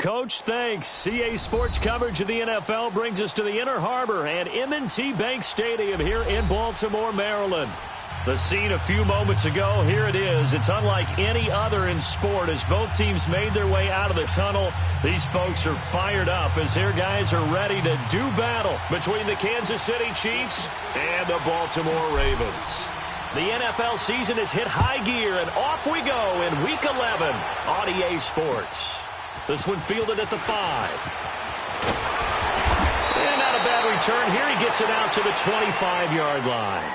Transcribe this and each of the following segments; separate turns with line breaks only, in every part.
Coach. Thanks. CA Sports coverage of the NFL brings us to the Inner Harbor and M&T Bank Stadium here in Baltimore, Maryland. The scene a few moments ago, here it is. It's unlike any other in sport as both teams made their way out of the tunnel. These folks are fired up as their guys are ready to do battle between the Kansas City Chiefs and the Baltimore Ravens. The NFL season has hit high gear, and off we go in Week 11 on EA Sports. This one fielded at the 5. And not a bad return here. He gets it out to the 25-yard line.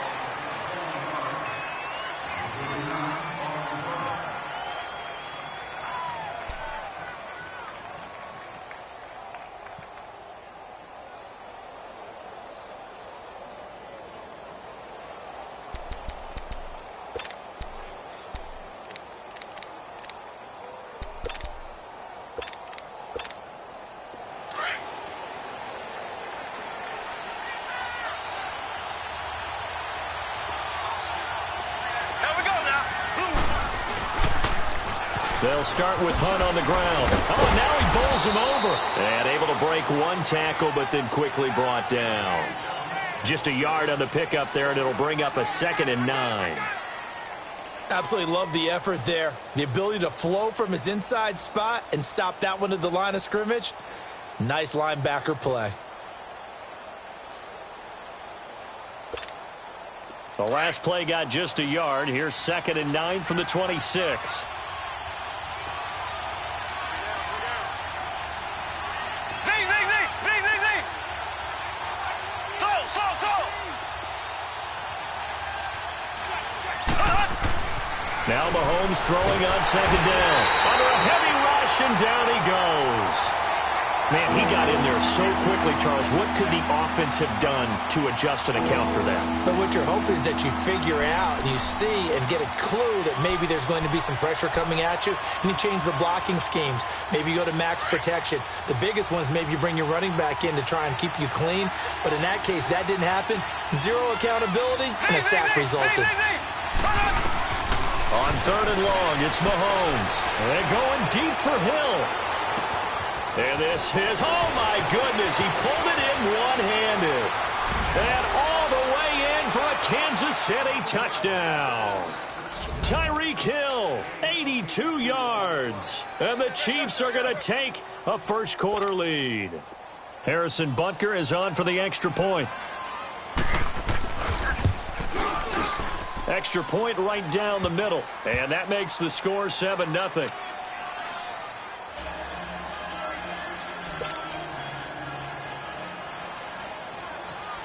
They'll start with Hunt on the ground. Oh, and now he bowls him over. And able to break one tackle, but then quickly brought down. Just a yard on the pickup there, and it'll bring up a 2nd and 9.
Absolutely love the effort there. The ability to flow from his inside spot and stop that one at the line of scrimmage. Nice linebacker play.
The last play got just a yard. Here's 2nd and 9 from the 26. Now Mahomes throwing on 2nd down. Under a heavy rush, and down he goes. Man, he got in there so quickly, Charles. What could the offense have done to adjust and account for that?
But what you're hoping is that you figure out and you see and get a clue that maybe there's going to be some pressure coming at you, and you change the blocking schemes. Maybe you go to max protection. The biggest one is maybe you bring your running back in to try and keep you clean. But in that case, that didn't happen. Zero accountability, and a sack resulted.
On 3rd and long, it's Mahomes. They're going deep for Hill. And this is, oh my goodness, he pulled it in one-handed. And all the way in for a Kansas City touchdown. Tyreek Hill, 82 yards. And the Chiefs are going to take a first-quarter lead. Harrison Butker is on for the extra point. Extra point right down the middle. And that makes the score 7-0.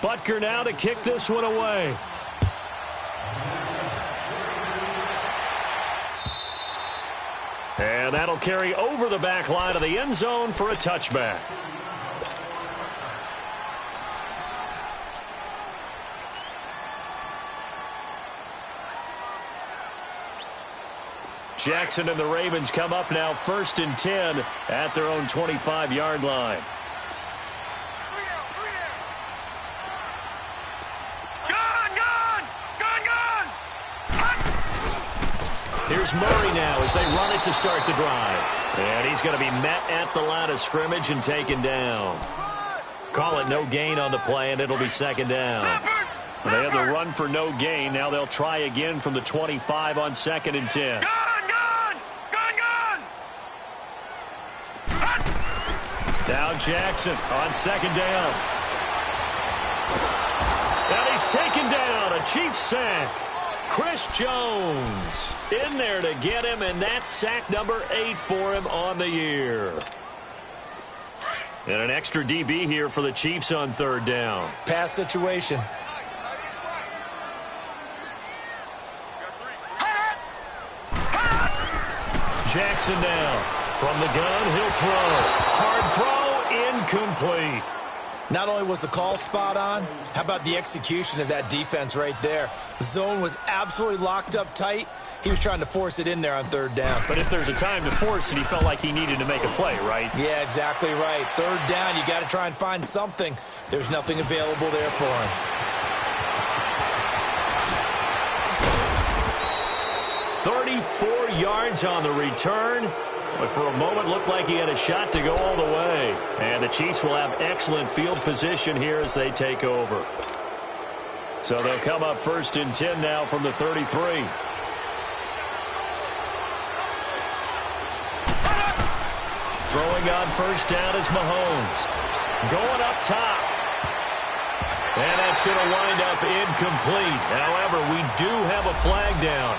Butker now to kick this one away. And that'll carry over the back line of the end zone for a touchback. Jackson and the Ravens come up now 1st and 10 at their own 25-yard line. Here's Murray now as they run it to start the drive. And he's going to be met at the line of scrimmage and taken down. Call it no gain on the play, and it'll be 2nd down. They have the run for no gain. Now they'll try again from the 25 on 2nd and 10. Now Jackson on 2nd down. And he's taken down. A Chiefs sack. Chris Jones in there to get him, and that's sack number 8 for him on the year. And an extra DB here for the Chiefs on 3rd down.
Pass situation.
Jackson now. From the gun, he'll throw. Hard throw, incomplete.
Not only was the call spot on, how about the execution of that defense right there? The zone was absolutely locked up tight. He was trying to force it in there on 3rd down.
But if there's a time to force it, he felt like he needed to make a play, right?
Yeah, exactly right. 3rd down, you got to try and find something. There's nothing available there for him.
34 yards on the return. But for a moment, looked like he had a shot to go all the way. And the Chiefs will have excellent field position here as they take over. So they'll come up 1st and 10 now from the 33. Throwing on 1st down is Mahomes. Going up top. And that's going to wind up incomplete. However, we do have a flag down.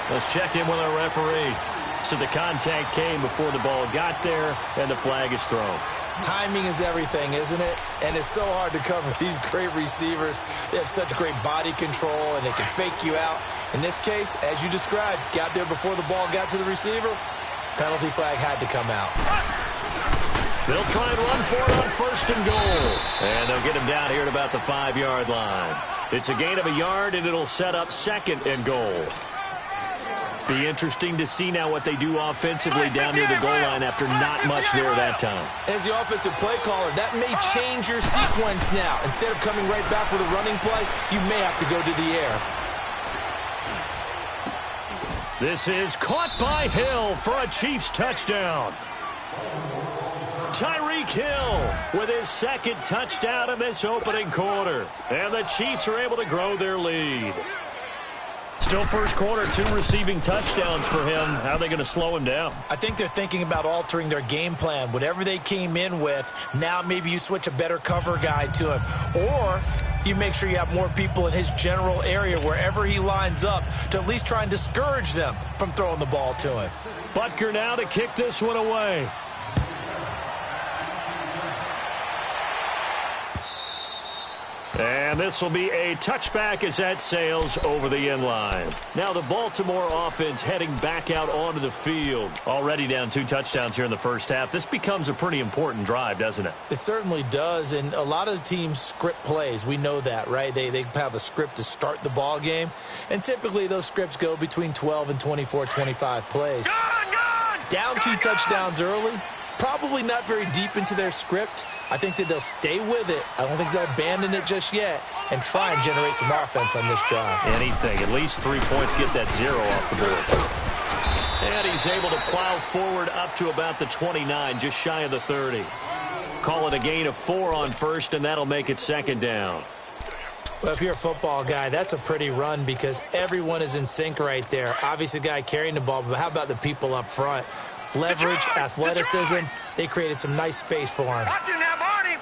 Let's check in with our referee. So the contact came before the ball got there, and the flag is thrown.
Timing is everything, isn't it? And it's so hard to cover these great receivers. They have such great body control, and they can fake you out. In this case, as you described, got there before the ball got to the receiver. Penalty flag had to come out.
They'll try and run for it on 1st and goal. And they'll get him down here at about the 5-yard line. It's a gain of a yard, and it'll set up 2nd and goal. Be interesting to see now what they do offensively down near the goal line after not much there that time.
As the offensive play caller, that may change your sequence now. Instead of coming right back with a running play, you may have to go to the air.
This is caught by Hill for a Chiefs touchdown. Tyreek Hill with his 2nd touchdown in this opening quarter. And the Chiefs are able to grow their lead. Still first quarter, 2 receiving touchdowns for him. How are they going to slow him down?
I think they're thinking about altering their game plan. Whatever they came in with, now maybe you switch a better cover guy to him. Or you make sure you have more people in his general area wherever he lines up to at least try and discourage them from throwing the ball to him.
Butker now to kick this one away. And this will be a touchback as that sails over the end line. Now the Baltimore offense heading back out onto the field. Already down 2 touchdowns here in the first half. This becomes a pretty important drive, doesn't it?
It certainly does, and a lot of the teams script plays. We know that, right? They have a script to start the ball game, and typically those scripts go between 12 and 24, 25 plays. Down 2 touchdowns early, probably not very deep into their script. I think that they'll stay with it. I don't think they'll abandon it just yet and try and generate some offense on this drive.
Anything. At least 3 points. Get that 0 off the board. And he's able to plow forward up to about the 29, just shy of the 30. Call it a gain of 4 on 1st, and that'll make it 2nd down.
Well, if you're a football guy, that's a pretty run because everyone is in sync right there. Obviously, the guy carrying the ball, but how about the people up front? Leverage, athleticism. They created some nice space for him.
Watch it now, Barney.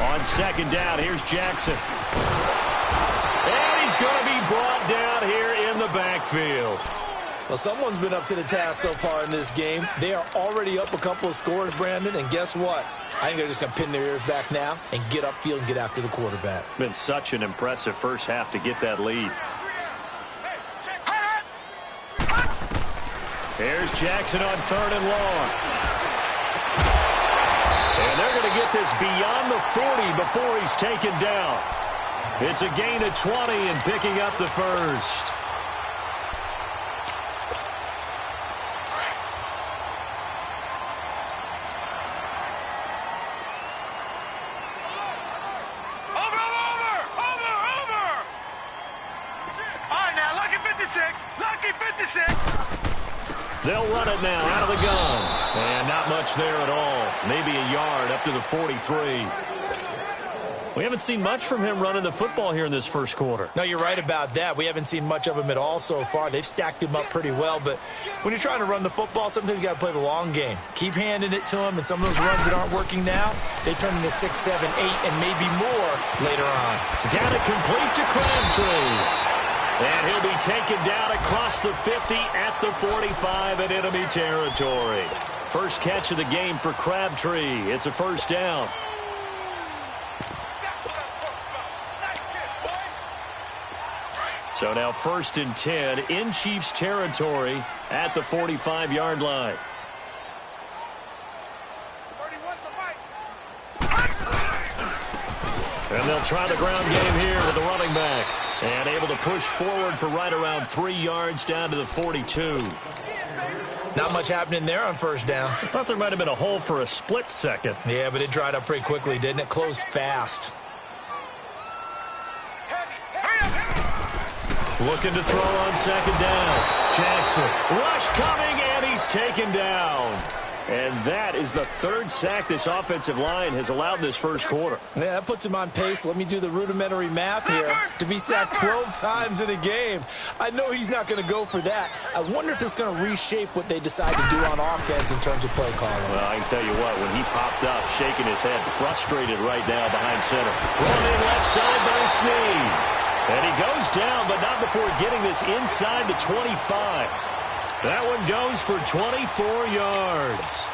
On 2nd down, here's Jackson. And he's going to be brought down here in the backfield.
Well, someone's been up to the task so far in this game. They are already up a couple of scores, Brandon, and guess what? I think they're just going to pin their ears back now and get upfield and get after the quarterback.
Been such an impressive first half to get that lead. Here's Jackson on 3rd and long. And they're going to get this beyond the 40 before he's taken down. It's a gain of 20 and picking up the first. They'll run it now out of the gun. And not much there at all. Maybe a yard up to the 43. We haven't seen much from him running the football here in this first quarter.
No, you're right about that. We haven't seen much of him at all so far. They've stacked him up pretty well. But when you're trying to run the football, sometimes you got to play the long game. Keep handing it to him. And some of those runs that aren't working now, they turn into 6, 7, 8, and maybe more later on.
Got it complete to Crabtree. And he'll be taken down across the 50 at the 45 in enemy territory. First catch of the game for Crabtree. It's a first down. So now 1st and 10 in Chiefs territory at the 45-yard line. And they'll try the ground game here with the running back. And able to push forward for right around 3 yards down to the 42.
Not much happening there on first down.
I thought there might have been a hole for a split second.
Yeah, but it dried up pretty quickly, didn't it? Closed fast.
Looking to throw on second down. Jackson. Rush coming, and he's taken down. And that is the third sack this offensive line has allowed this first quarter.
Yeah, that puts him on pace. Let me do the rudimentary math here. To be sacked 12 times in a game. I know he's not going to go for that. I wonder if it's going to reshape what they decide to do on offense in terms of play calling.
Well, I can tell you what, when he popped up, shaking his head, frustrated right now behind center. Running left side by Snead. And he goes down, but not before getting this inside the 25. That one goes for 24 yards.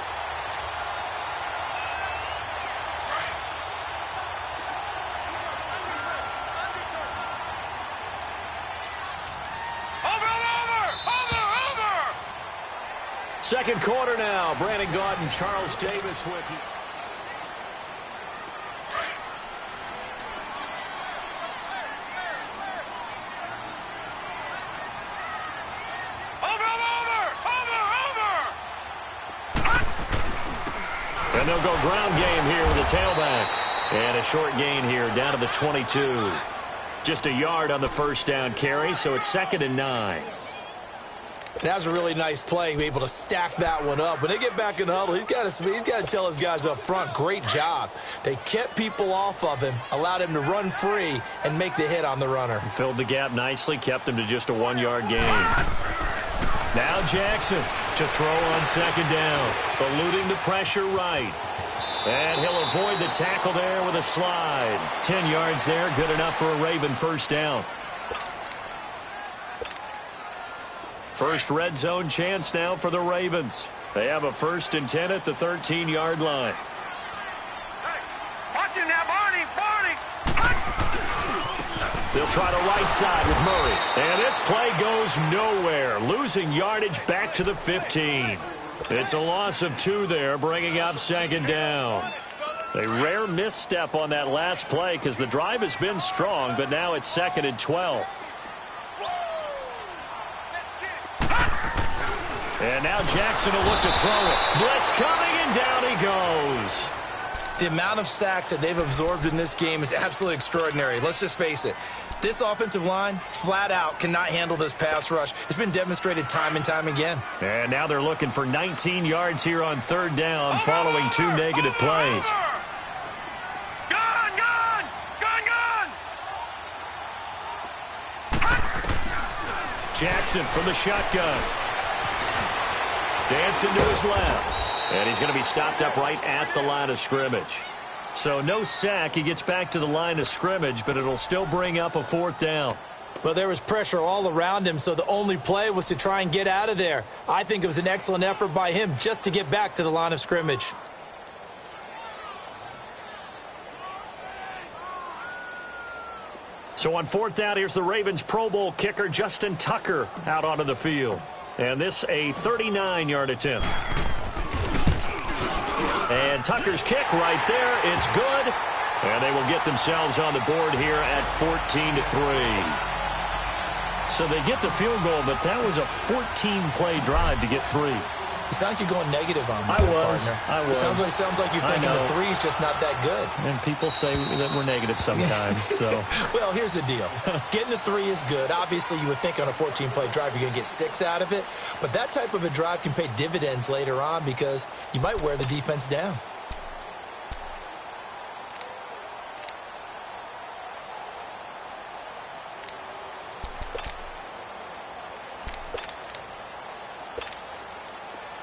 Over! Second quarter now. Brandon Gaudin, Charles Davis with you. And they'll go ground game here with a tailback. And a short gain here down to the 22. Just a yard on the first down carry, so it's 2nd and 9.
That was a really nice play, able to stack that one up. When they get back in the huddle, he's got to tell his guys up front, great job. They kept people off of him, allowed him to run free, and make the hit on the runner.
Filled the gap nicely, kept him to just a 1-yard gain. Now Jackson to throw on second down, eluding the pressure right. And he'll avoid the tackle there with a slide. 10 yards there, good enough for a Raven first down. First red zone chance now for the Ravens. They have a 1st and 10 at the 13-yard line.
Hey, watch him now, Barney!
They'll try the right side with Murray. And this play goes nowhere. Losing yardage back to the 15. It's a loss of 2 there, bringing up second down. A rare misstep on that last play because the drive has been strong, but now it's 2nd and 12. And now Jackson will look to throw it. Blitz coming, and down he goes.
The amount of sacks that they've absorbed in this game is absolutely extraordinary. Let's just face it. This offensive line, flat out, cannot handle this pass rush. It's been demonstrated time and time again.
And now they're looking for 19 yards here on 3rd down following 2 negative plays. Jackson from the shotgun. Dancing to his left. And he's going to be stopped up right at the line of scrimmage. So no sack. He gets back to the line of scrimmage, but it'll still bring up a 4th down.
Well, there was pressure all around him, so the only play was to try and get out of there. I think it was an excellent effort by him just to get back to the line of scrimmage.
So on 4th down, here's the Ravens Pro Bowl kicker Justin Tucker out onto the field. And this a 39-yard attempt. And Tucker's kick right there. It's good. And they will get themselves on the board here at 14-3. So they get the field goal, but that was a 14-play drive to get 3.
You sound like you're going negative on me,
partner. I was.
Sounds like you're thinking the 3's just not that good.
And people say that we're negative sometimes. So.
Well, here's the deal. Getting the 3 is good. Obviously, you would think on a 14-play drive you're going to get 6 out of it. But that type of a drive can pay dividends later on because you might wear the defense down.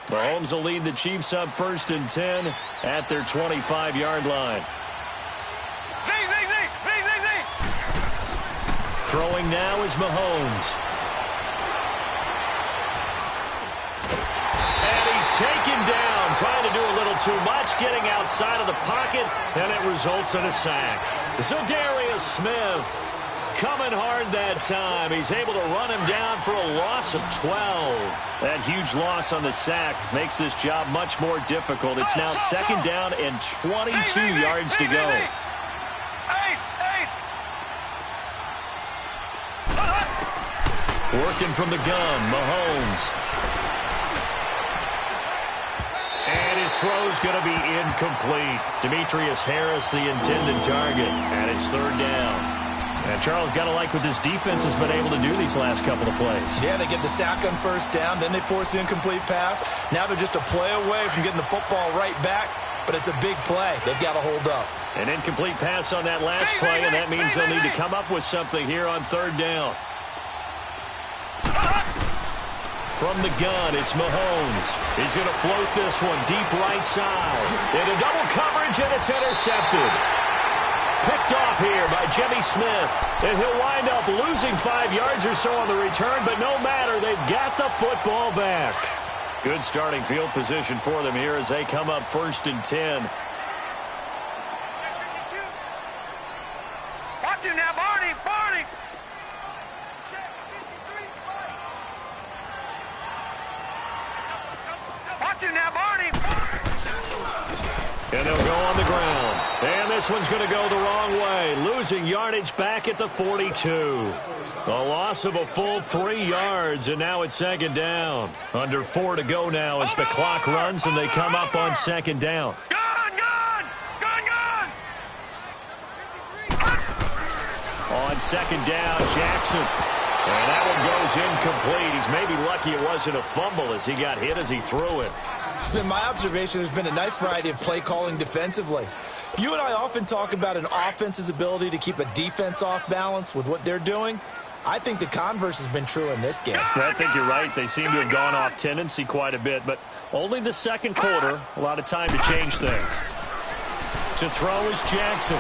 Mahomes will lead the Chiefs up 1st and 10 at their 25-yard line. Throwing now is Mahomes. And he's taken down, trying to do a little too much, getting outside of the pocket, and it results in a sack. Za'Darius Smith coming hard that time. He's able to run him down for a loss of 12. That huge loss on the sack makes this job much more difficult. It's now 2nd down and 22 yards to go. Working from the gun, Mahomes. And his throw's going to be incomplete. Demetrius Harris, the intended target, and it's 3rd down. And Charles, got to like what this defense has been able to do these last couple of plays.
Yeah, they get the sack on first down, then they force the incomplete pass. Now they're just a play away from getting the football right back, but it's a big play. They've got to hold up.
An incomplete pass on that last play, and that means they'll need to come up with something here on third down. From the gun, it's Mahomes. He's going to float this one deep right side. Into double coverage, and it's intercepted. Picked off here by Jimmy Smith. And he'll wind up losing 5 yards or so on the return, but no matter, they've got the football back. Good starting field position for them here as they come up 1st and 10.
Watch him now, Barney! Barney! Watch him now, Barney!
And they'll go on the ground. And this one's going to go the wrong way. Losing yardage back at the 42. A loss of a full 3 yards, and now it's 2nd down. Under 4 to go now as the clock runs, and they come up on 2nd down.
Gun! Gun! Gun! Gun!
On 2nd down, Jackson. And that one goes incomplete. He's maybe lucky it wasn't a fumble as he got hit as he threw it.
It's been my observation there's been a nice variety of play calling defensively. You and I often talk about an offense's ability to keep a defense off balance with what they're doing. I think the converse has been true in this game.
I think you're right. They seem to have gone off tendency quite a bit, but only the 2nd quarter. A lot of time to change things. To throw is Jackson.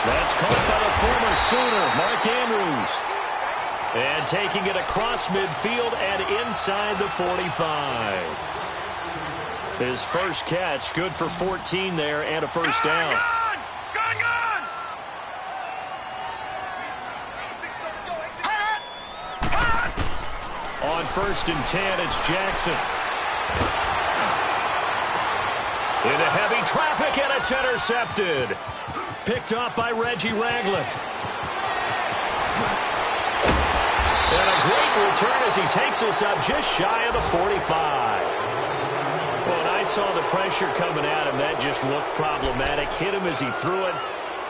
That's caught by the former Sooner, Mark Andrews. And taking it across midfield and inside the 45. His first catch, good for 14 there and a first down.
Gun! Gun! Gun!
On 1st and 10, it's Jackson. Into heavy traffic, and it's intercepted. Picked off by Reggie Ragland. And a great return as he takes us up just shy of the 45. Well, and I saw the pressure coming at him. That just looked problematic. Hit him as he threw it,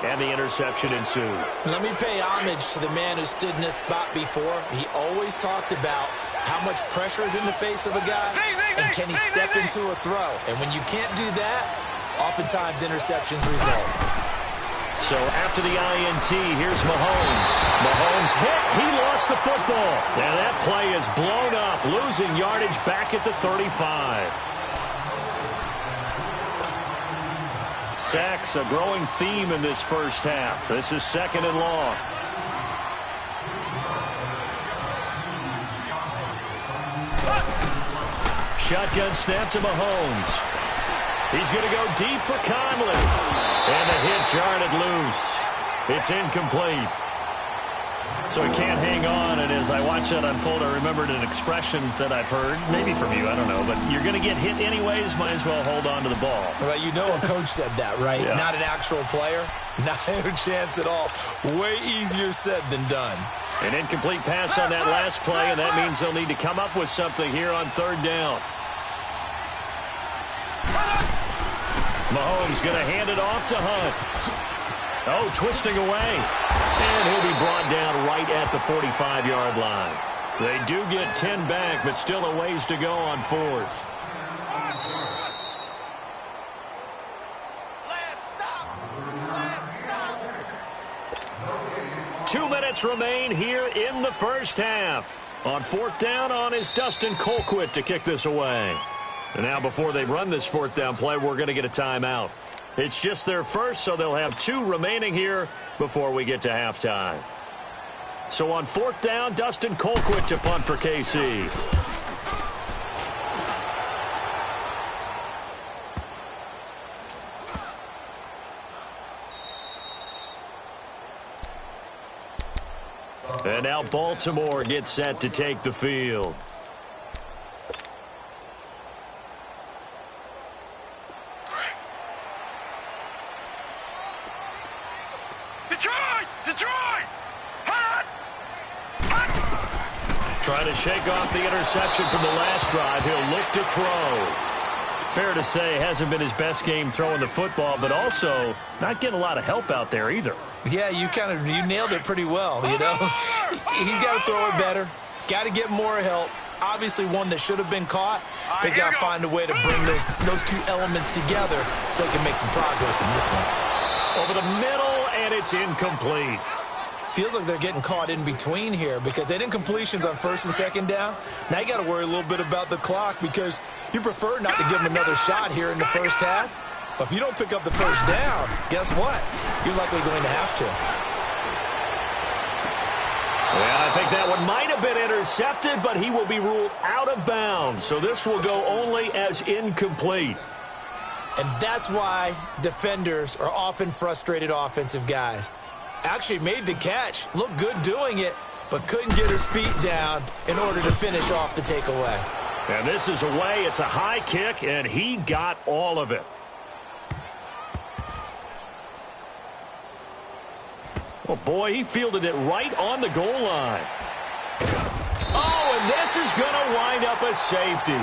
and the interception ensued.
Let me pay homage to the man who stood in this spot before. He always talked about how much pressure is in the face of a guy, and can he step into a throw. And when you can't do that, oftentimes interceptions result.
So after the INT, here's Mahomes. Mahomes hit. He lost the football. And that play is blown up, losing yardage back at the 35. Sacks, a growing theme in this first half. This is 2nd and long. Shotgun snap to Mahomes. He's going to go deep for Conley. And the hit jarred it loose. It's incomplete. So he can't hang on, and as I watch that unfold, I remembered an expression that I've heard, maybe from you, I don't know, but you're going to get hit anyways, might as well hold on to the ball.
Well, you know a coach said that, right?
Yeah.
Not an actual player. Not a chance at all. Way easier said than done.
An incomplete pass on that last play, and that means they'll need to come up with something here on 3rd down. Mahomes going to hand it off to Hunt. Oh, twisting away. And he'll be brought down right at the 45-yard line. They do get 10 back, but still a ways to go on 4th.
Last stop!
2 minutes remain here in the first half. On 4th down, on is Dustin Colquitt to kick this away. And now before they run this 4th down play, we're going to get a timeout. It's just their first, so they'll have 2 remaining here before we get to halftime. So on 4th down, Dustin Colquitt to punt for KC. And now Baltimore gets set to take the field. Trying to shake off the interception from the last drive. He'll look to throw. Fair to say, hasn't been his best game throwing the football, but also not getting a lot of help out there either.
Yeah, you nailed it pretty well, you know. He's got to throw it better, got to get more help. Obviously one that should have been caught. They got to find a way to bring those two elements together so they can make some progress in this one.
Over the middle, and it's incomplete.
Feels like they're getting caught in between here because they didn't completions on first and second down. Now you got to worry a little bit about the clock because you prefer not to give them another shot here in the first half. But if you don't pick up the first down, guess what? You're likely going to have to.
Well, I think that one might have been intercepted, but he will be ruled out of bounds. So this will go only as incomplete.
And that's why defenders are often frustrated offensive guys. Actually made the catch, looked good doing it, but couldn't get his feet down in order to finish off the takeaway.
And this is away. It's a high kick, and he got all of it. Oh, boy, he fielded it right on the goal line. Oh, and this is going to wind up a safety.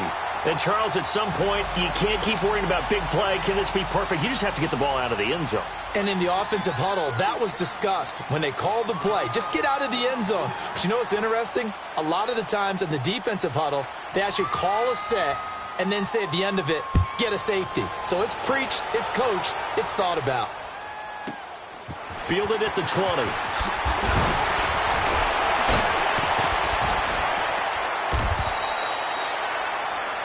And, Charles, at some point, you can't keep worrying about big play. Can this be perfect? You just have to get the ball out of the end zone.
And in the offensive huddle, that was discussed when they called the play. Just get out of the end zone. But you know what's interesting? A lot of the times in the defensive huddle, they actually call a set and then say at the end of it, get a safety. So it's preached, it's coached, it's thought about.
Fielded at the 20.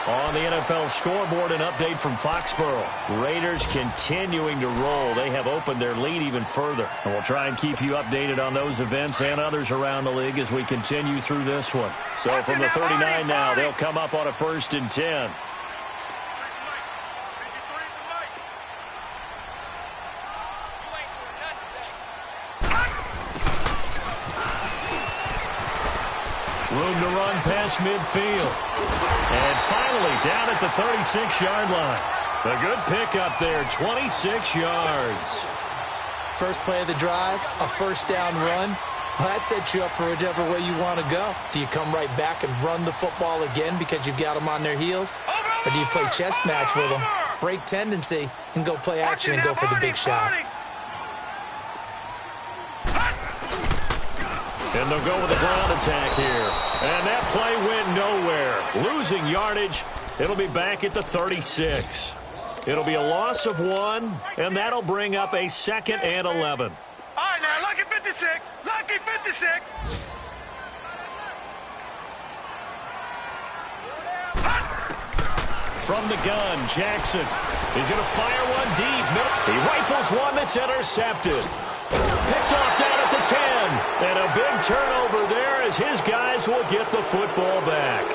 On the NFL scoreboard, an update from Foxborough. Raiders continuing to roll. They have opened their lead even further. And we'll try and keep you updated on those events and others around the league as we continue through this one. So from the 39 now, they'll come up on a 1st and 10. Room to run past midfield. And finally down at the 36-yard line. A good pickup there, 26 yards.
First play of the drive, a first down run. Well, that sets you up for whichever way you want to go. Do you come right back and run the football again because you've got them on their heels? Or do you play chess match with them, break tendency, and go play action and go for the big shot?
And they'll go with a ground attack here. And that play went nowhere. Losing yardage. It'll be back at the 36. It'll be a loss of 1, and that'll bring up a 2nd and 11.
All right, now, lucky 56. Lucky 56.
From the gun, Jackson. He's going to fire one deep. He rifles one that's intercepted. Picked off down at the 10. And a big turnover there as his guys will get the football back.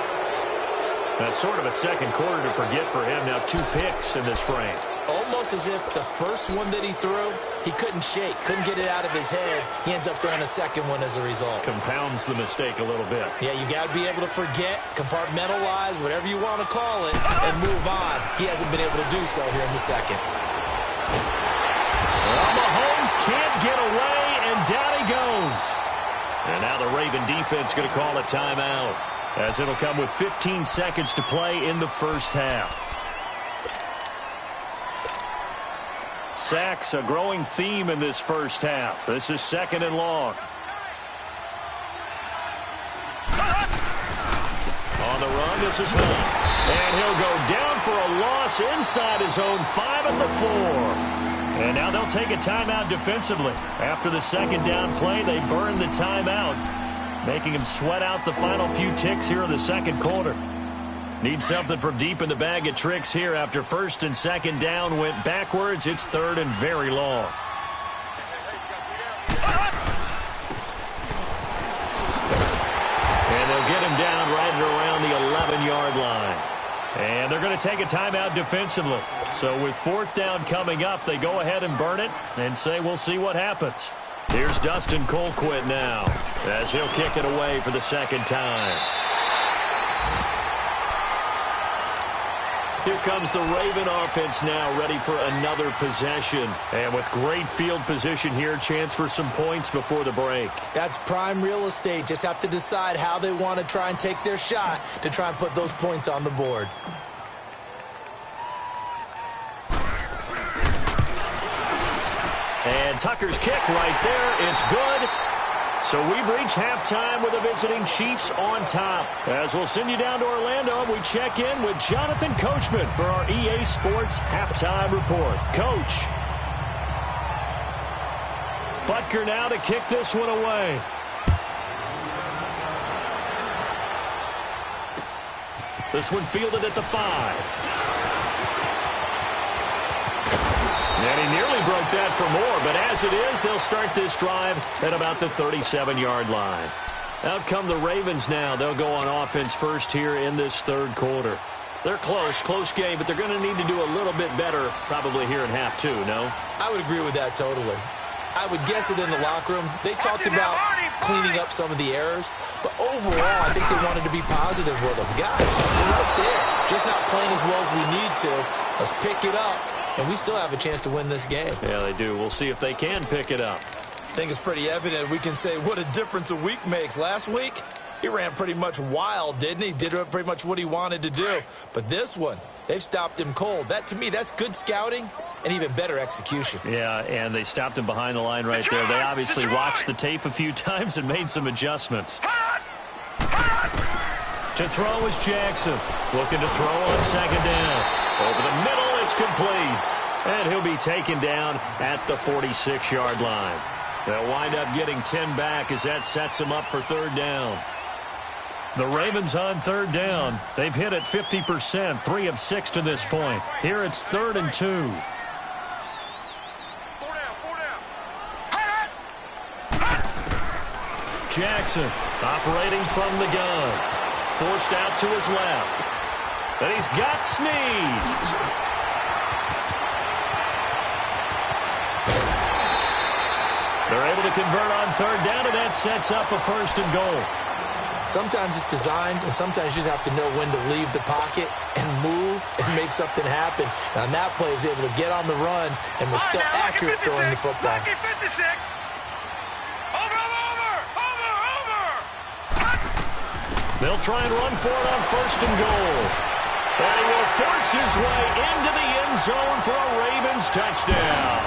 That's sort of a second quarter to forget for him. Now 2 picks in this frame.
Almost as if the first one that he threw, he couldn't shake, couldn't get it out of his head. He ends up throwing a second one as a result.
Compounds the mistake a little bit.
Yeah, you got to be able to forget, compartmentalize, whatever you want to call it, and move on. He hasn't been able to do so here in the second.
Well, Mahomes can't get away, and down he goes. And now the Raven defense going to call a timeout, as it'll come with 15 seconds to play in the first half. Sacks, a growing theme in this first half. This is 2nd and long. On the run, this is Hunt. And he'll go down for a loss inside his own 5 at the 4. And now they'll take a timeout defensively. After the second down play, they burn the timeout, making him sweat out the final few ticks here in the second quarter. Need something from deep in the bag of tricks here after 1st and 2nd down went backwards. It's 3rd and very long. And they'll get him down right around the 11-yard line. And they're going to take a timeout defensively. So with 4th down coming up, they go ahead and burn it and say we'll see what happens. Here's Dustin Colquitt now as he'll kick it away for the second time. Here comes the Raven offense now, ready for another possession. And with great field position here, chance for some points before the break.
That's prime real estate. Just have to decide how they want to try and take their shot to try and put those points on the board.
And And Tucker's kick right there. It's good. So we've reached halftime with the visiting Chiefs on top. As we'll send you down to Orlando, we check in with Jonathan Coachman for our EA Sports Halftime Report. Coach. Butker now to kick this one away. This one fielded at the 5. And he nearly broke that for more, but as it is, they'll start this drive at about the 37-yard line. Out come the Ravens now. They'll go on offense first here in this third quarter. They're close game, but they're going to need to do a little bit better probably here in half two, no?
I would agree with that totally. I would guess it in the locker room. They talked about cleaning up some of the errors, but overall, I think they wanted to be positive with them. Guys, we're right there. Just not playing as well as we need to. Let's pick it up. And we still have a chance to win this game.
Yeah, they do. We'll see if they can pick it up.
I think it's pretty evident. We can say what a difference a week makes. Last week, he ran pretty much wild, didn't he? Did pretty much what he wanted to do. But this one, they've stopped him cold. That, to me, that's good scouting and even better execution.
Yeah, and they stopped him behind the line right there. They obviously watched the tape a few times and made some adjustments. To throw is Jackson. Looking to throw on second down. Over the middle, it's complete. And he'll be taken down at the 46-yard line. They'll wind up getting 10 back as that sets them up for third down. The Ravens on third down. They've hit it 50%, 3 of 6 to this point. Here it's 3rd and 2.
4 down.
Jackson operating from the gun. Forced out to his left. And he's got Snead. They're able to convert on third down, and that sets up a 1st and goal.
Sometimes it's designed, and sometimes you just have to know when to leave the pocket and move and make something happen. And on that play, he was able to get on the run and was still accurate throwing the football.
Lucky 56. Over.
They'll try and run for it on 1st and goal. And he will force his way into the end zone for a Ravens touchdown.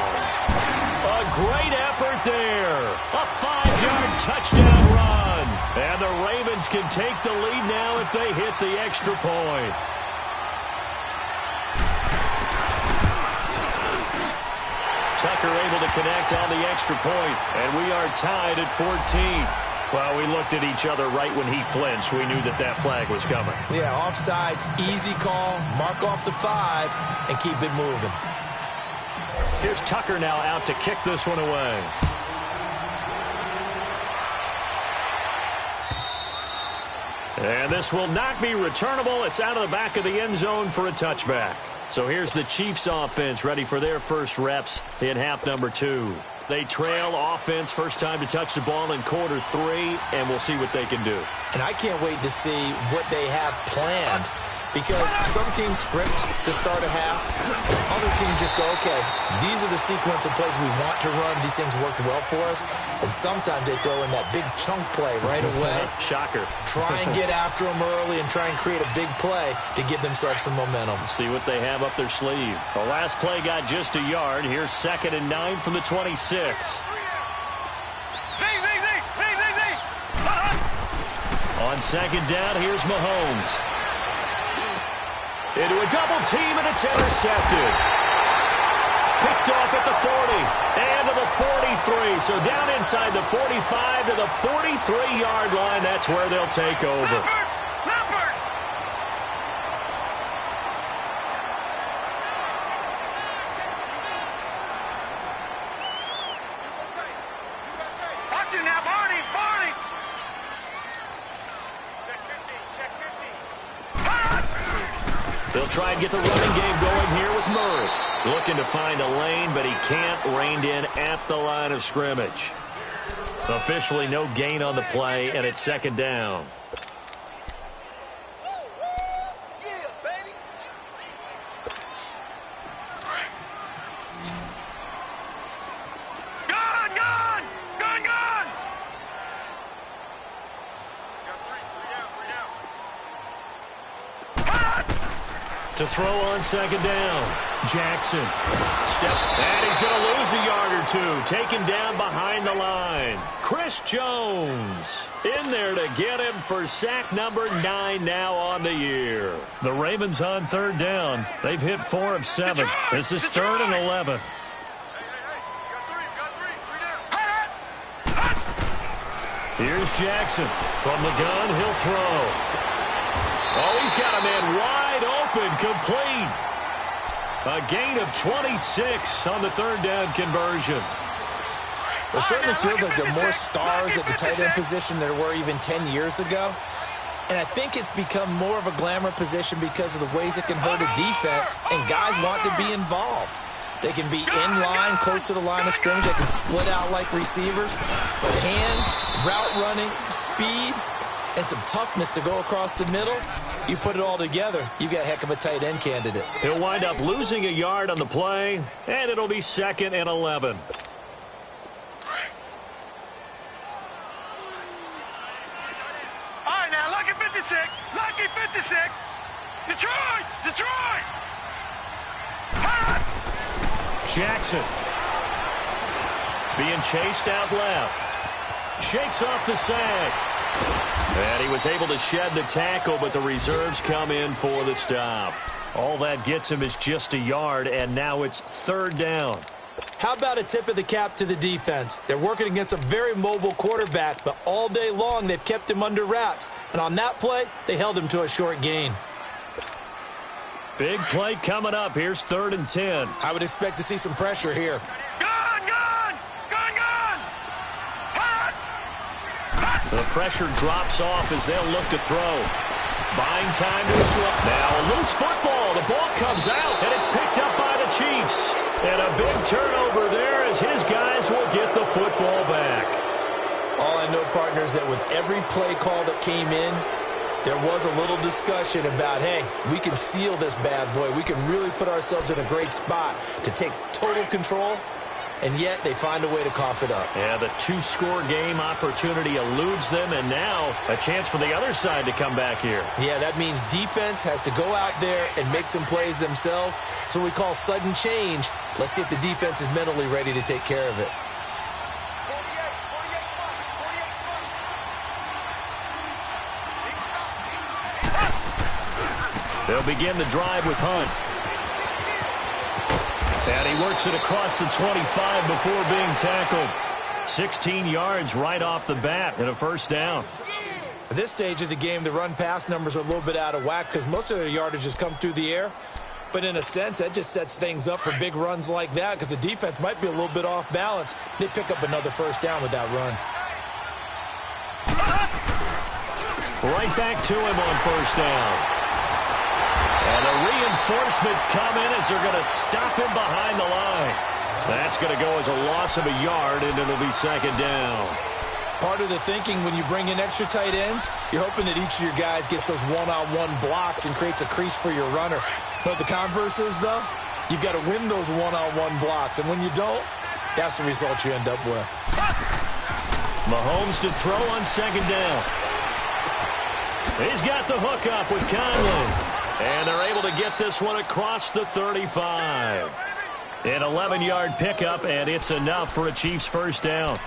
A great effort there. A 5-yard touchdown run. And the Ravens can take the lead now if they hit the extra point. Tucker able to connect on the extra point, and we are tied at 14. Well, we looked at each other right when he flinched. We knew that flag was coming.
Yeah, offsides, easy call, mark off the 5, and keep it moving.
Here's Tucker now out to kick this one away. And this will not be returnable. It's out of the back of the end zone for a touchback. So here's the Chiefs offense ready for their first reps in half number 2. They trail offense, first time to touch the ball in quarter 3, and we'll see what they can do.
And I can't wait to see what they have planned, because some teams script to start a half. Other teams just go, okay, these are the sequence of plays we want to run. These things worked well for us. And sometimes they throw in that big chunk play right away.
Shocker.
Try and get after them early and try and create a big play to give themselves some momentum.
See what they have up their sleeve. The last play got just a yard. Here's 2nd and 9 from the 26. On second down, here's Mahomes. Into a double team, and it's intercepted. Picked off at the 40 and to the 43. So down inside the 45 to the 43-yard line. That's where they'll take over.
Leopard! Watch it now, Barney! Check 50.
They'll try and get the running game going here with Murray. Looking to find a lane, but he can't. Reined in at the line of scrimmage. Officially no gain on the play, and it's 2nd down. To throw on second down. Jackson steps, and he's going to lose a yard or two. Taken down behind the line. Chris Jones in there to get him for sack number 9 now on the year. The Ravens on third down. They've hit 4 of 7. This is third and 11. Here's Jackson. From the gun, he'll throw. Oh, he's got a man wide open, complete. A gain of 26 on the third down conversion.
It certainly feels like there are more stars at the tight end position than there were even 10 years ago. And I think it's become more of a glamour position because of the ways it can hurt a defense, and guys want to be involved. They can be in line, close to the line of scrimmage. They can split out like receivers. But hands, route running, speed, and some toughness to go across the middle, you put it all together, you got a heck of a tight end candidate.
He'll wind up losing a yard on the play, and it'll be 2nd and 11.
All right, now, lucky 56. Lucky 56. Detroit! Detroit!
Jackson being chased out left. Shakes off the sack. And he was able to shed the tackle, but the reserves come in for the stop. All that gets him is just a yard, and now it's third down.
How about a tip of the cap to the defense? They're working against a very mobile quarterback, but all day long they've kept him under wraps. And on that play, they held him to a short gain.
Big play coming up. Here's 3rd and 10.
I would expect to see some pressure here.
Gun, gun! Gun, gun! Hot! Hot!
The pressure drops off as they'll look to throw. Buying time to his left. Now a loose football. The ball comes out, and it's picked up by the Chiefs. And a big turnover there as his guys will get the football back.
All I know, partner, is that with every play call that came in, there was a little discussion about, hey, we can seal this bad boy. We can really put ourselves in a great spot to take total control, and yet they find a way to cough it up.
Yeah, the 2-score game opportunity eludes them, and now a chance for the other side to come back here.
Yeah, that means defense has to go out there and make some plays themselves. So we call sudden change. Let's see if the defense is mentally ready to take care of it.
They'll begin the drive with Hunt. And he works it across the 25 before being tackled. 16 yards right off the bat and a first down.
At this stage of the game, the run-pass numbers are a little bit out of whack because most of their yardage has come through the air. But in a sense, that just sets things up for big runs like that because the defense might be a little bit off balance. They pick up another first down with that run.
Right back to him on first down. And the reinforcements come in as they're going to stop him behind the line. That's going to go as a loss of a yard, and it'll be 2nd down.
Part of the thinking when you bring in extra tight ends, you're hoping that each of your guys gets those one-on-one blocks and creates a crease for your runner. But the converse is, though, you've got to win those one-on-one blocks. And when you don't, that's the result you end up with.
Mahomes to throw on 2nd down. He's got the hook up with Conley. And they're able to get this one across the 35. An 11-yard pickup, and it's enough for a Chiefs first down.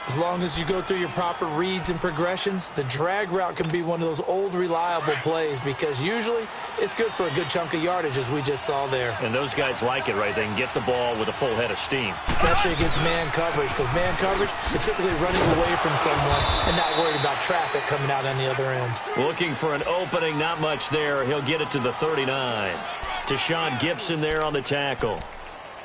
As long as you go through your proper reads and progressions, the drag route can be one of those old reliable plays because usually it's good for a good chunk of yardage, as we just saw there.
And those guys like it, right? They can get the ball with a full head of steam.
Especially against man coverage, because man coverage, they're typically running away from someone and not worried about traffic coming out on the other end.
Looking for an opening, not much there. He'll get it to the 39. Tashawn Gibson there on the tackle.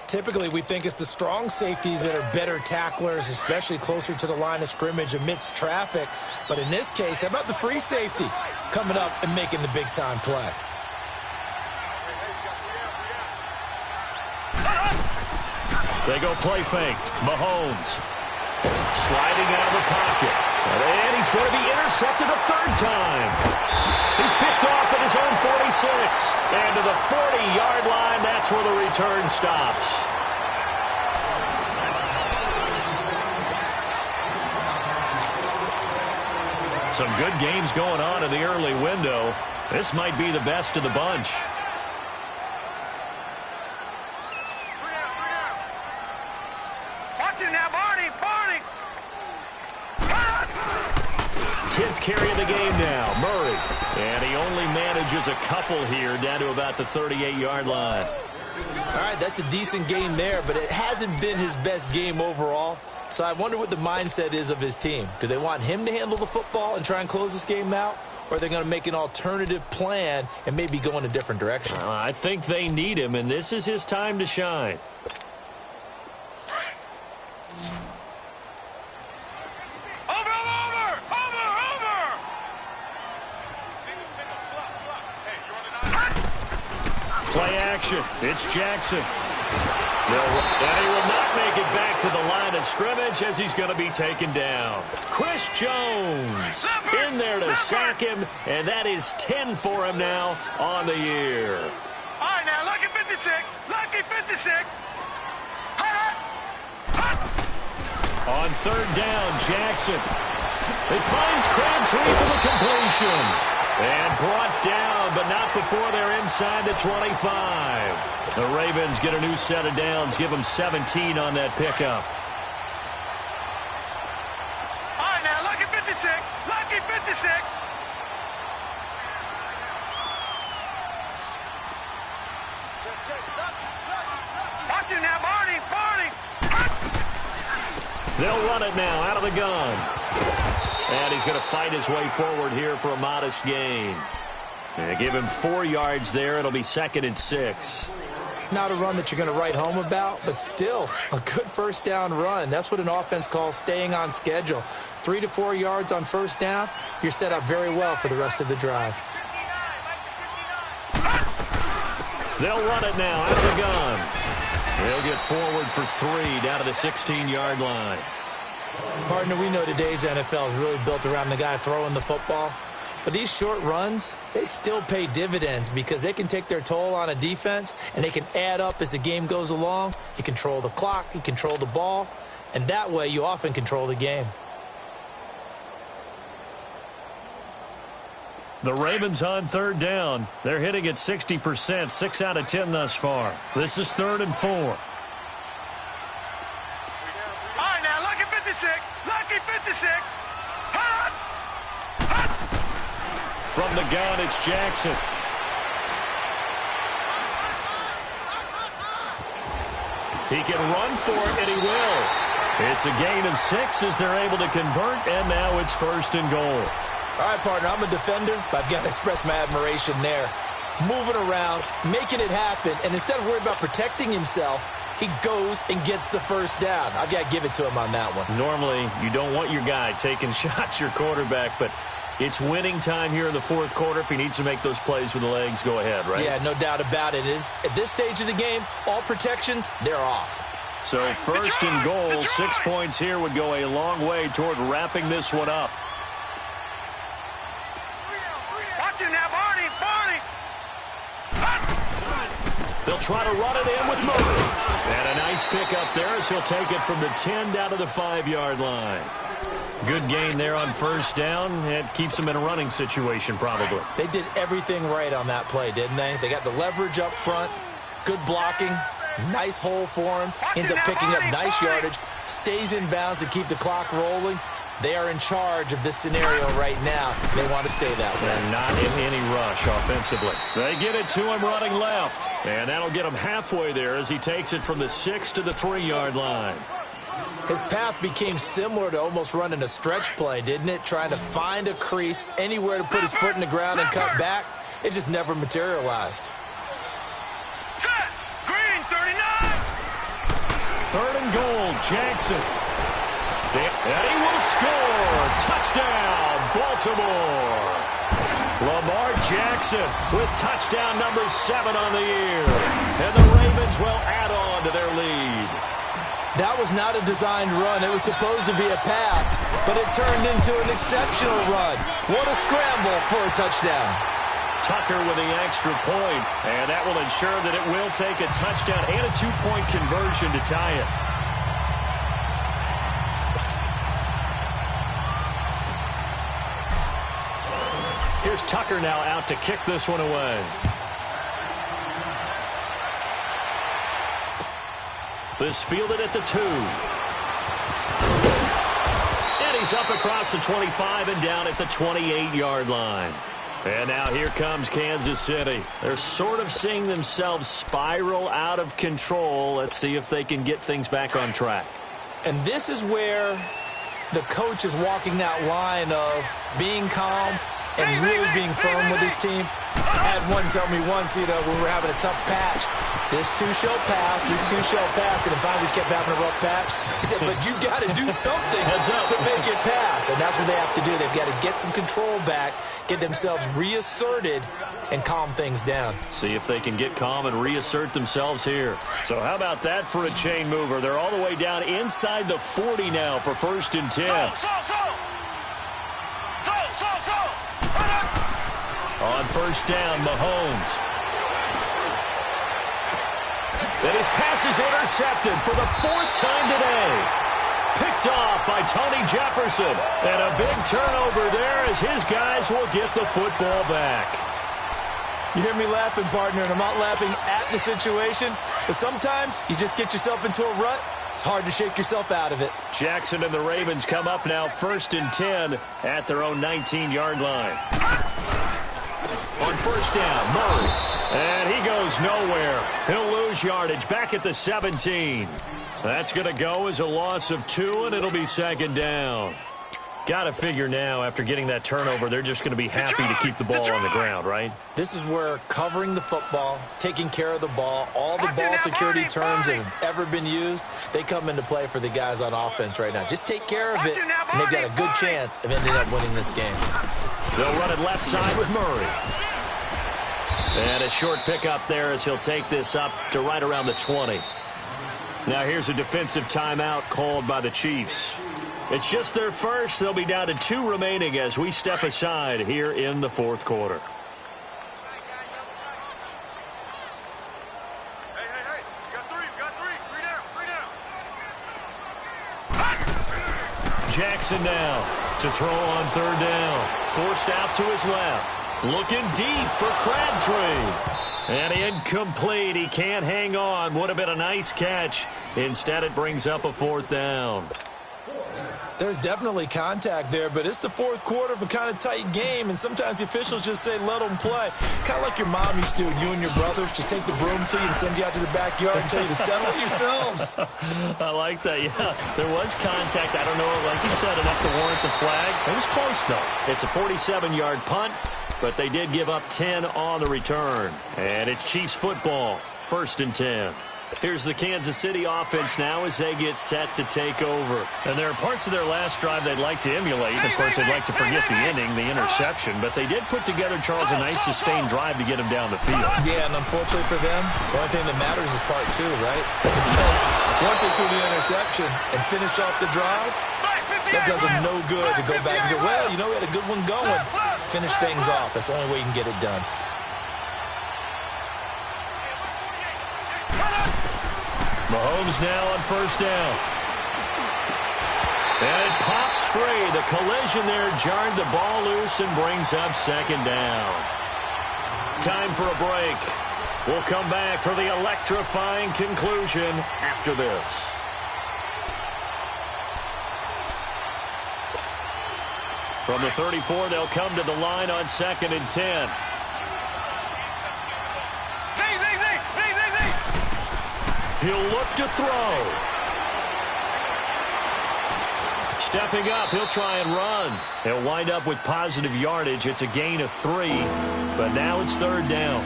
Typically, we think it's the strong safeties that are better tacklers, especially closer to the line of scrimmage amidst traffic. But in this case, how about the free safety coming up and making the big-time play?
They go play fake. Mahomes sliding out of the pocket. And he's going to be intercepted a third time. He's picked off at his own 46. And to the 40-yard line, that's where the return stops. Some good games going on in the early window. This might be the best of the bunch. fourth carry of the game now. Murray. And he only manages a couple here down to about the 38-yard line.
All right, that's a decent game there, but it hasn't been his best game overall. So I wonder what the mindset is of his team. Do they want him to handle the football and try and close this game out? Or are they going to make an alternative plan and maybe go in a different direction?
I think they need him, and this is his time to shine.
Over! Single, slot. Hey, you're on the 9.
Play action. It's Jackson. And he will not make it back to the line of scrimmage as he's going to be taken down. Chris Jones in there to sack him, and that is 10 for him now on the year.
All right, now, lucky 56. Lucky 56.
On third down, Jackson. It finds Crabtree for the completion. And brought down, but not before they're inside the 25. The Ravens get a new set of downs, give them 17 on that pickup.
All right, now, lucky 56. Lucky 56. Watch it now, Barney.
They'll run it now out of the gun. And he's going to fight his way forward here for a modest gain. And give him 4 yards there. It'll be 2nd and 6.
Not a run that you're going to write home about, but still a good first down run. That's what an offense calls staying on schedule. 3 to 4 yards on first down, you're set up very well for the rest of the drive.
They'll run it now out of the gun. They'll get forward for 3 down to the 16-yard line.
Partner, we know today's NFL is really built around the guy throwing the football. But these short runs, they still pay dividends because they can take their toll on a defense and they can add up as the game goes along. You control the clock, you control the ball, and that way you often control the game.
The Ravens on third down. They're hitting at 60%, 6 out of 10 thus far. This is 3rd and 4.
All right, now, lucky 56. Lucky 56.
From the gun, it's Jackson. He can run for it, and he will. It's a gain of 6 as they're able to convert, and now it's 1st and goal.
All right, partner, I'm a defender, but I've got to express my admiration there. Moving around, making it happen, and instead of worrying about protecting himself, he goes and gets the first down. I've got to give it to him on that one.
Normally, you don't want your guy taking shots, your quarterback, but it's winning time here in the 4th quarter. If he needs to make those plays with the legs, go ahead, right?
Yeah, no doubt about it. At this stage of the game, all protections, they're off.
So 1st and goal, 6 points here would go a long way toward wrapping this one up.
Watch it now, Barney.
They'll try to run it in with Murray. And a nice pickup there as he'll take it from the 10 down to the 5-yard line. Good gain there on first down. It keeps them in a running situation probably.
They did everything right on that play, didn't they? They got the leverage up front, good blocking, nice hole for him, ends up picking up nice yardage, stays in bounds to keep the clock rolling. They are in charge of this scenario right now. They want to stay that way.
And not in any rush offensively. They get it to him running left. And that'll get him halfway there as he takes it from the 6 to the 3-yard line.
His path became similar to almost running a stretch play, didn't it? Trying to find a crease, anywhere to put his foot in the ground and cut back. It just never materialized.
Set. Green, 39.
3rd and goal, Jackson. And he will score. Touchdown, Baltimore. Lamar Jackson with touchdown number 7 on the year. And the Ravens will add on to their lead.
That was not a designed run. It was supposed to be a pass, but it turned into an exceptional run. What a scramble for a touchdown.
Tucker with the extra point, and that will ensure that it will take a touchdown and a 2-point conversion to tie it. Here's Tucker now out to kick this one away. This fielded at the 2. And he he's up across the 25 and down at the 28-yard line. And now here comes Kansas City. They're sort of seeing themselves spiral out of control. Let's see if they can get things back on track.
And this is where the coach is walking that line of being calm and really being firm with his team. I had one tell me once, when we were having a tough patch, this too shall pass, this too shall pass, and finally we kept having a rough patch. He said, but you got to do something to make it pass, and that's what they have to do. They've got to get some control back, get themselves reasserted, and calm things down.
See if they can get calm and reassert themselves here. So how about that for a chain mover? They're all the way down inside the 40 now for 1st and 10. On 1st down, Mahomes. And his pass is intercepted for the 4th time today. Picked off by Tony Jefferson. And a big turnover there as his guys will get the football back.
You hear me laughing, partner, and I'm not laughing at the situation. But sometimes you just get yourself into a rut. It's hard to shake yourself out of it.
Jackson and the Ravens come up now 1st and 10 at their own 19-yard line. On 1st down, Murray. And he goes nowhere. He'll lose yardage back at the 17. That's going to go as a loss of 2, and it'll be 2nd down. Got to figure now, after getting that turnover, they're just going to be happy to keep the ball on the ground, right?
This is where covering the football, taking care of the ball, all the ball security terms that have ever been used, they come into play for the guys on offense right now. Just take care of it, and they've got a good chance of ending up winning this game.
They'll run it left side with Murray. And a short pickup there as he'll take this up to right around the 20. Now here's a defensive timeout called by the Chiefs. It's just their first. They'll be down to 2 remaining as we step aside here in the 4th quarter.
Hey, you got 3 down.
Jackson now to throw on 3rd down. Forced out to his left. Looking deep for Crabtree. And incomplete. He can't hang on. Would have been a nice catch. Instead, it brings up a 4th down.
There's definitely contact there, but it's the 4th quarter of a kind of tight game, and sometimes the officials just say, let them play. Kind of like your mom used to, you and your brothers just take the broom to you and send you out to the backyard and tell you to settle it yourselves.
I like that, yeah. There was contact. I don't know, like you said, enough to warrant the flag. It was close, though. It's a 47-yard punt, but they did give up 10 on the return. And it's Chiefs football, 1st and 10. Here's the Kansas City offense now as they get set to take over. And there are parts of their last drive they'd like to emulate. Of course, they'd like to forget the ending, the interception. But they did put together, Charles, a nice sustained drive to get them down the field.
Yeah, and unfortunately for them, the only thing that matters is part 2, right? Because once they threw the interception and finish off the drive, that does them no good to go back and say, well, we had a good one going. Finish things off. That's the only way you can get it done.
Mahomes now on 1st down. And it pops free. The collision there jarred the ball loose and brings up 2nd down. Time for a break. We'll come back for the electrifying conclusion after this. From the 34, they'll come to the line on 2nd and 10. He'll look to throw. Stepping up, he'll try and run. He'll wind up with positive yardage. It's a gain of 3, but now it's 3rd down.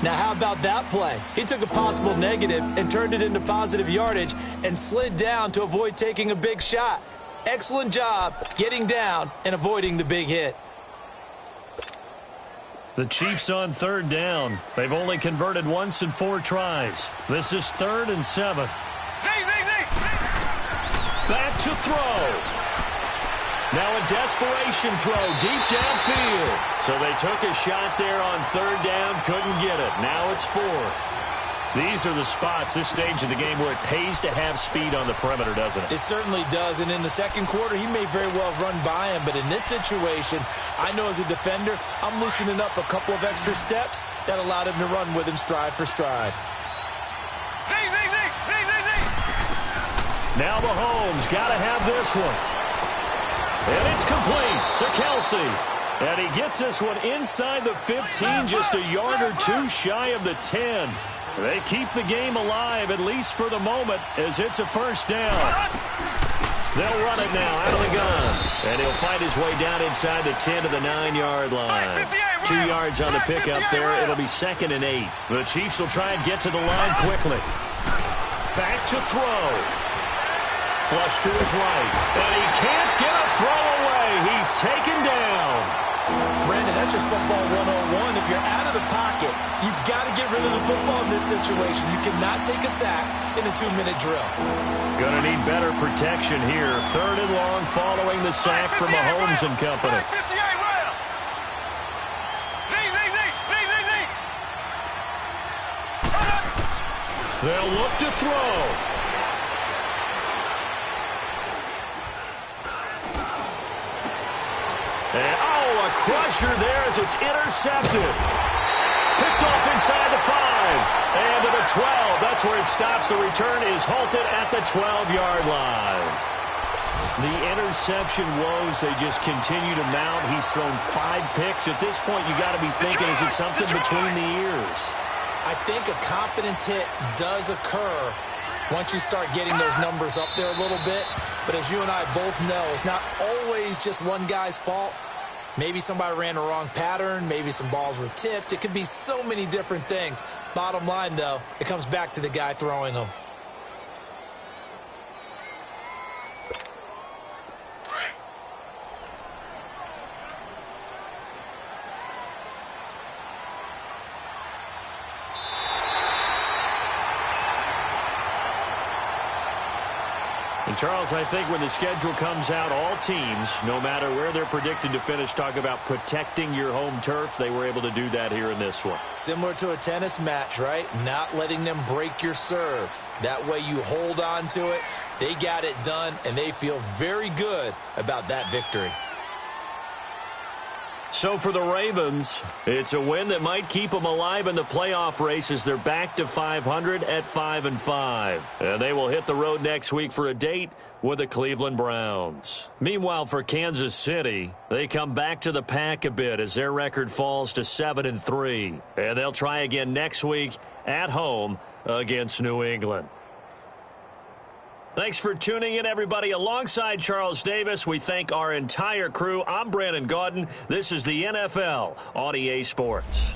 Now, how about that play? He took a possible negative and turned it into positive yardage and slid down to avoid taking a big shot. Excellent job getting down and avoiding the big hit.
The Chiefs on 3rd down. They've only converted once in 4 tries. This is 3rd and 7. Back to throw. Now a desperation throw deep downfield. So they took a shot there on 3rd down, couldn't get it. Now it's 4th. These are the spots, this stage of the game, where it pays to have speed on the perimeter, doesn't it?
It certainly does, and in the 2nd quarter, he may very well run by him, but in this situation, I know as a defender, I'm loosening up a couple of extra steps that allowed him to run with him stride for stride.
Now Mahomes got to have this one. And it's complete to KC. And he gets this one inside the 15, just a yard or two shy of the 10. They keep the game alive, at least for the moment, as it's a first down. They'll run it now out of the gun. And he'll find his way down inside the 10 to the 9-yard line. 2 yards on the pickup there. It'll be 2nd and 8. The Chiefs will try and get to the line quickly. Back to throw. Flush to his right. And he can't get a throw away. He's taken down.
Brandon, that's just football 101. If you're out of the pocket, you've got to get rid of the football in this situation. You cannot take a sack in a 2-minute drill.
Gonna need better protection here. 3rd and long following the sack from Mahomes and company. They'll look to throw. And, a crusher there as it's intercepted. Picked off inside the 5. And to the 12. That's where it stops. The return is halted at the 12-yard line. The interception woes, they just continue to mount. He's thrown 5 picks. At this point, you got to be thinking, is it something between the ears?
I think a confidence hit does occur once you start getting those numbers up there a little bit. But as you and I both know, it's not always just one guy's fault. Maybe somebody ran a wrong pattern. Maybe some balls were tipped. It could be so many different things. Bottom line, though, it comes back to the guy throwing them.
And Charles, I think when the schedule comes out, all teams, no matter where they're predicted to finish, talk about protecting your home turf. They were able to do that here in this one.
Similar to a tennis match, right? Not letting them break your serve. That way you hold on to it. They got it done, and they feel very good about that victory.
So for the Ravens, it's a win that might keep them alive in the playoff race as they're back to 500 at 5-5. And they will hit the road next week for a date with the Cleveland Browns. Meanwhile, for Kansas City, they come back to the pack a bit as their record falls to 7-3. And they'll try again next week at home against New England. Thanks for tuning in, everybody. Alongside Charles Davis, we thank our entire crew. I'm Brandon Gaudin. This is the NFL on EA Sports.